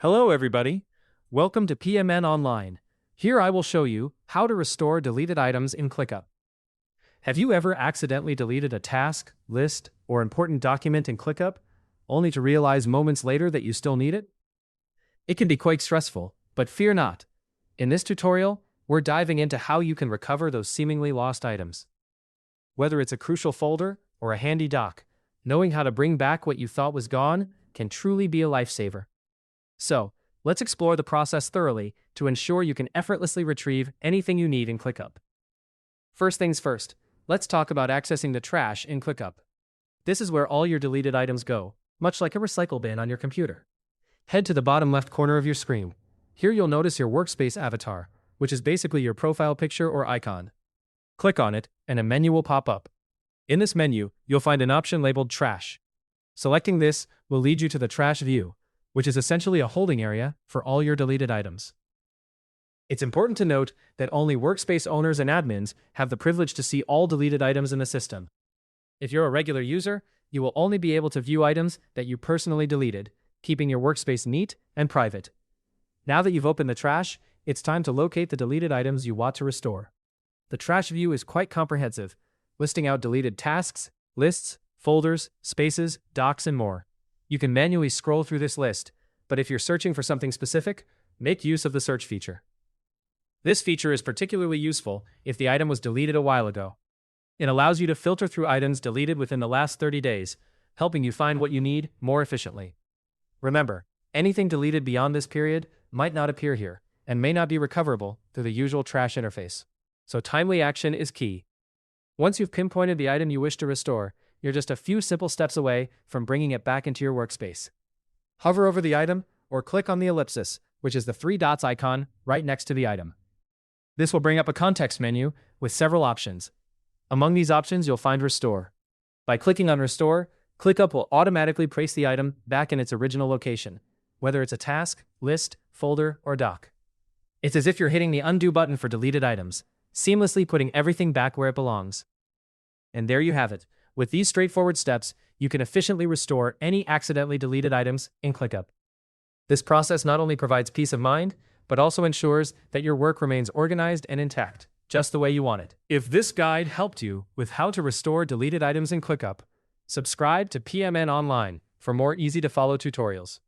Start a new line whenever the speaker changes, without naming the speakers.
Hello everybody. Welcome to PMN Online. Here I will show you how to restore deleted items in ClickUp. Have you ever accidentally deleted a task, list, or important document in ClickUp, only to realize moments later that you still need it? It can be quite stressful, but fear not. In this tutorial, we're diving into how you can recover those seemingly lost items. Whether it's a crucial folder or a handy doc, knowing how to bring back what you thought was gone can truly be a lifesaver. So, let's explore the process thoroughly to ensure you can effortlessly retrieve anything you need in ClickUp. First things first, let's talk about accessing the trash in ClickUp. This is where all your deleted items go, much like a recycle bin on your computer. Head to the bottom left corner of your screen. Here you'll notice your Workspace avatar, which is basically your profile picture or icon. Click on it, and a menu will pop up. In this menu, you'll find an option labeled Trash. Selecting this will lead you to the Trash view, which is essentially a holding area for all your deleted items. It's important to note that only Workspace owners and admins have the privilege to see all deleted items in the system. If you're a regular user, you will only be able to view items that you personally deleted, keeping your workspace neat and private. Now that you've opened the trash, it's time to locate the deleted items you want to restore. The trash view is quite comprehensive, listing out deleted tasks, lists, folders, spaces, docs, and more. You can manually scroll through this list, but if you're searching for something specific, make use of the search feature. This feature is particularly useful if the item was deleted a while ago. It allows you to filter through items deleted within the last 30 days, helping you find what you need more efficiently. Remember, anything deleted beyond this period might not appear here, and may not be recoverable through the usual trash interface. So timely action is key. Once you've pinpointed the item you wish to restore, you're just a few simple steps away from bringing it back into your workspace. Hover over the item or click on the ellipsis, which is the three dots icon right next to the item. This will bring up a context menu with several options. Among these options, you'll find Restore. By clicking on Restore, ClickUp will automatically place the item back in its original location, whether it's a task, list, folder, or doc. It's as if you're hitting the undo button for deleted items, seamlessly putting everything back where it belongs. And there you have it. With these straightforward steps, you can efficiently restore any accidentally deleted items in ClickUp. This process not only provides peace of mind, but also ensures that your work remains organized and intact, just the way you want it. If this guide helped you with how to restore deleted items in ClickUp, subscribe to PMN Online for more easy-to-follow tutorials.